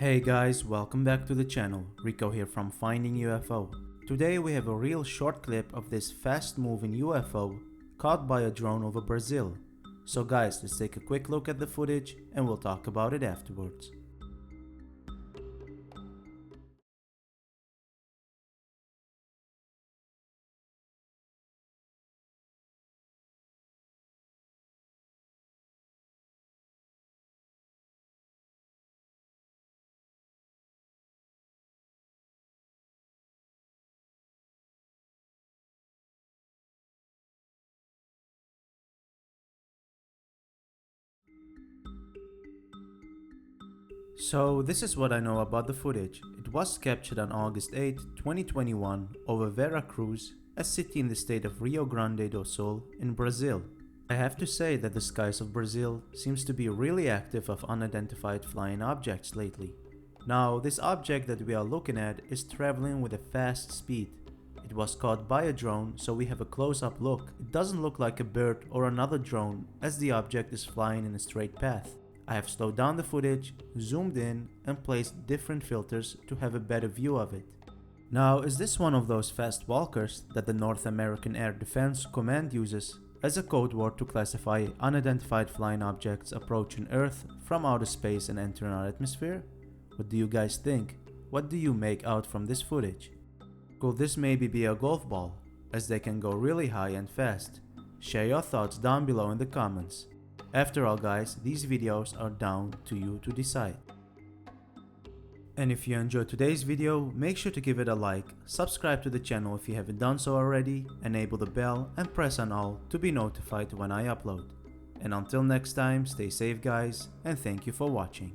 Hey guys, welcome back to the channel. Rico here from FindingUFO. Today we have a real short clip of this fast moving UFO caught by a drone over Brazil. So guys, let's take a quick look at the footage and we'll talk about it afterwards. So this is what I know about the footage. It was captured on August 8, 2021 over Vera Cruz, a city in the state of Rio Grande do Sul in Brazil. I have to say that the skies of Brazil seems to be really active of unidentified flying objects lately. Now this object that we are looking at is traveling with a fast speed. It was caught by a drone, so we have a close-up look. It doesn't look like a bird or another drone as the object is flying in a straight path. I have slowed down the footage, zoomed in, and placed different filters to have a better view of it. Now, is this one of those fast walkers that the North American Air Defense Command uses as a code word to classify unidentified flying objects approaching Earth from outer space and entering our atmosphere? What do you guys think? What do you make out from this footage? Could this maybe be a golf ball, as they can go really high and fast? Share your thoughts down below in the comments. After all guys, these videos are down to you to decide. And if you enjoyed today's video, make sure to give it a like, subscribe to the channel if you haven't done so already, enable the bell and press on all to be notified when I upload. And until next time, stay safe guys, and thank you for watching.